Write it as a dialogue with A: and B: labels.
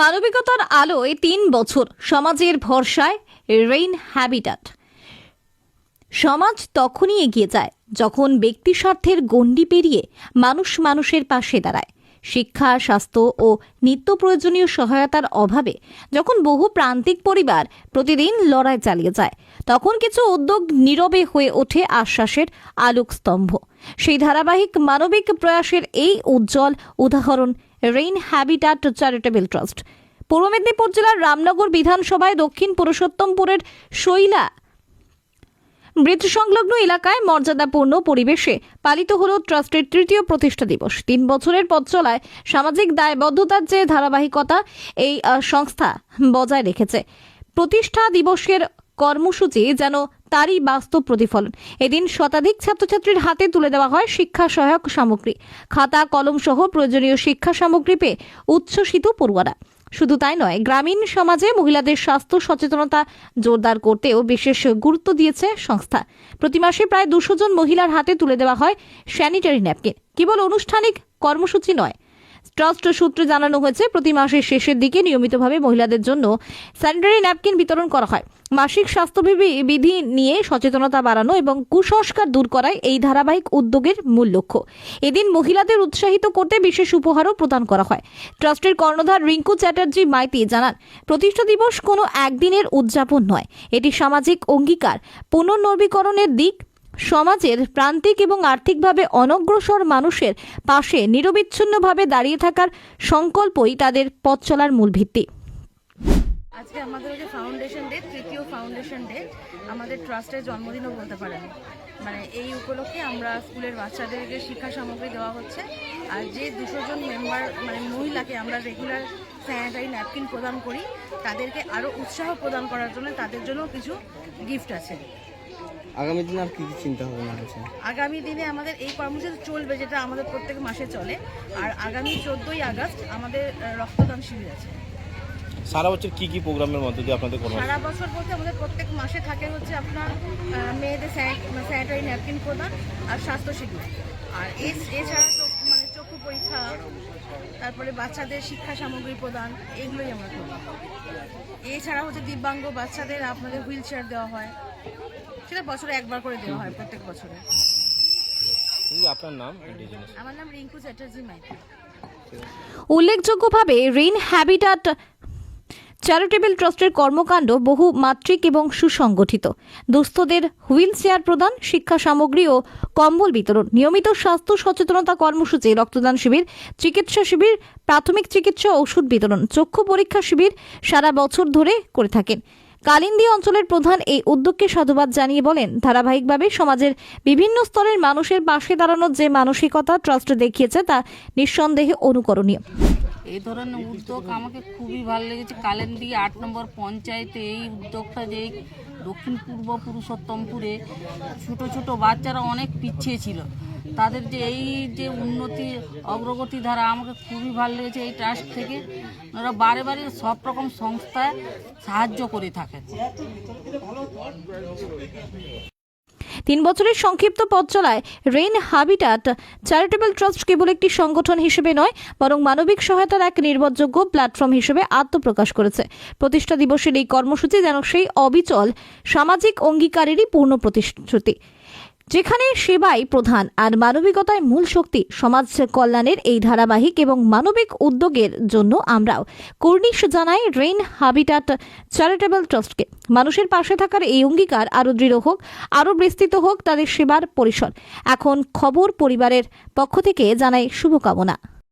A: মানবিকতার আলোয় ৩ বছর সমাজের ভরসায় রেইন হ্যাবিটাট। সমাজ তখনই এগিয়ে যায় যখন ব্যক্তি স্বার্থের গণ্ডি পেরিয়ে মানুষ মানুষের পাশে দাঁড়ায়। শিক্ষা, স্বাস্থ্য ও নিত্য প্রয়োজনীয় সহায়তার অভাবে যখন বহু প্রান্তিক পরিবার প্রতিদিন লড়াই চালিয়ে যায়, তখন কিছু উদ্যোগ নীরবে হয়ে ওঠে আশ্বাসের আলোকস্তম্ভ। সেই ধারাবাহিক মানবিক প্রয়াসের এই উজ্জ্বল উদাহরণ রেইন হ্যাবিটাট চ্যারিটেবল ট্রাস্ট। পূর্ব মেদিনীপুর জেলার রামনগর বিধানসভায় দক্ষিণ পুরুষোত্তমপুরের শৈলা ব্রিজ সংলগ্ন এলাকায় মর্যাদাপূর্ণ পরিবেশে পালিত হল ট্রাস্টের তৃতীয় প্রতিষ্ঠা দিবস। ৩ বছরের পথ চলায় সামাজিক দায়বদ্ধতার যে ধারাবাহিকতা এই সংস্থা বজায় রেখেছে, প্রতিষ্ঠা দিবসের কর্মসূচি যেন তারই বাস্তব প্রতিফলন। এদিন শতাধিক ছাত্রছাত্রীর হাতে তুলে দেওয়া হয় শিক্ষা সহায়ক সামগ্রী, খাতা, কলম সহ প্রয়োজনীয় শিক্ষা সামগ্রী পেয়ে উচ্ছ্বসিত পড়ুয়ারা। শুধু তাই নয়, গ্রামীণ সমাজে মহিলাদের স্বাস্থ্য সচেতনতা জোরদার করতেও বিশেষ গুরুত্ব দিয়েছে সংস্থা। প্রতি মাসে প্রায় 200 জন মহিলার হাতে তুলে দেওয়া হয় স্যানিটারি ন্যাপকিন। কেবল আনুষ্ঠানিক কর্মসূচি নয়, ট্রাস্ট সূত্রে জানানো হয়েছে প্রতি মাসের শেষের দিকে নিয়মিতভাবে মহিলাদের জন্য স্যানিটারি ন্যাপকিন বিতরণ করা হয়। মাসিক স্বাস্থ্যবিধি নিয়ে সচেতনতা বাড়ানো এবং কুসংস্কার দূর করাই এই ধারাবাহিক উদ্যোগের মূল লক্ষ্য। এদিন মহিলাদের উৎসাহিত করতে বিশেষ উপহারও প্রদান করা হয়। ট্রাস্টের কর্ণধার রিঙ্কু চ্যাটার্জি মাইতি জানান, প্রতিষ্ঠা দিবস কোনো একদিনের উদযাপন নয়, এটি সামাজিক অঙ্গীকার, পুনর্নবীকরণের দিক। সমাজের প্রান্তিক এবং আর্থিকভাবে অনগ্রসর মানুষের পাশে নিরবিচ্ছিন্নভাবে দাঁড়িয়ে থাকার সংকল্পই তাদের পথ চলার মূল ভিত্তি।
B: আজকে আমাদের যে ফাউন্ডেশন ডে, তৃতীয় ফাউন্ডেশন ডে, আমাদের ট্রাস্টের জন্মদিনও বলতে পারেন। এই উপলক্ষে আমরা স্কুলের বাচ্চাদেরকে শিক্ষা সামগ্রী দেওয়া হচ্ছে। আর যে 200 জন মেম্বার মহিলাকে আমরা রেগুলার স্যানিটারি ন্যাপকিন প্রদান করি, তাদেরকে আরও উৎসাহ প্রদান করার জন্য তাদের জন্য কিছু গিফট আছে।
C: আগামী দিনে আর কি কি চিন্তা ভাবনা আছে?
B: আগামী দিনে আমাদের এই কর্মসূচি চলবে, যেটা আমাদের প্রত্যেক মাসে চলে। আর আগামী 14ই আগস্ট আমাদের রক্তদান শিবির আছে।
C: সারা বছর কি কি প্রোগ্রামের মধ্যে দিয়ে আপনাদের করা হয়?
B: সারা বছর বলতে আমাদের প্রত্যেক মাসে থাকে হচ্ছে আপনার মেয়েদের স্যানিটারি ন্যাপকিন প্রদান আর স্বাস্থ্য শিবির। আর এছাড়া চক্ষু পরীক্ষা, তারপরে বাচ্চাদের শিক্ষা সামগ্রী প্রদান, এগুলোই আমরা করি। এছাড়া হচ্ছে দিব্যাঙ্গ বাচ্চাদের আপনাদের হুইল চেয়ার দেওয়া হয়, সেটা বছরে একবার করে দেওয়া হয় প্রত্যেক বছরে।
C: আপনার নাম?
B: আমার নাম রিঙ্কু চ্যাটার্জি মাইতি।
A: উল্লেখযোগ্যভাবে রেইন হ্যাবিটাট চ্যারিটেবল ট্রাস্টের কর্মকাণ্ড বহু মাত্রিক এবং সুসংগঠিত। দুস্থদের হুইল চেয়ার প্রদান, শিক্ষা সামগ্রী ও কম্বল বিতরণ, নিয়মিত স্বাস্থ্য সচেতনতা কর্মসূচি, রক্তদান শিবির, চিকিৎসা শিবির, প্রাথমিক চিকিৎসা ওষুধ বিতরণ, চক্ষু পরীক্ষা শিবির সারা বছর ধরে করে থাকেন। কালিন্দী অঞ্চলের প্রধান এই উদ্যোগকে সাধুবাদ জানিয়ে বলেন, ধারাবাহিকভাবে সমাজের বিভিন্ন স্তরের মানুষের পাশে দাঁড়ানোর যে মানসিকতা ট্রাস্ট দেখিয়েছে তা নিঃসন্দেহে অনুকরণীয়।
D: এই ধরনের উদ্যোগ আমাকে খুবই ভালো লেগেছে। কালিন্দী 8 নম্বর পঞ্চায়েতে এই উদ্যোগটা, যে দক্ষিণ পূর্ব পুরুষোত্তমপুরে ছোট ছোট বাচ্চারা অনেক পিছিয়ে ছিল, তাদের যে এই যে উন্নতি অগ্রগতি ধারা আমাকে খুবই ভালো লেগেছে। এই ট্রাস্ট থেকে ওরা বারে বারে সব রকম সংস্থায় সাহায্য করে থাকেন।
A: 3 বছরের সংক্ষিপ্ত পথ চলায় রেইন হ্যাবিটাট চ্যারিটেবল ট্রাস্ট কেবল একটি সংগঠন হিসেবে নয়, বরং মানবিক সহায়তার এক নির্ভরযোগ্য প্ল্যাটফর্ম হিসেবে আত্মপ্রকাশ করেছে। প্রতিষ্ঠা দিবসের এই কর্মসূচি যেন সেই অবিচল সামাজিক অঙ্গীকারেরই পূর্ণ প্রতিশ্রুতি, যেখানে সেবাই প্রধান আর মানবিকতায় মূল শক্তি। সমাজ কল্যাণের এই ধারাবাহিক এবং মানবিক উদ্যোগের জন্য আমরাও কর্নিশ জানাই রেইন হ্যাবিটাট চ্যারিটেবল ট্রাস্টকে। মানুষের পাশে থাকার এই অঙ্গীকার আরও দৃঢ় হোক, আরও বিস্তৃত হোক তাদের সেবার পরিসর। এখন খবর পরিবারের পক্ষ থেকে জানাই শুভকামনা।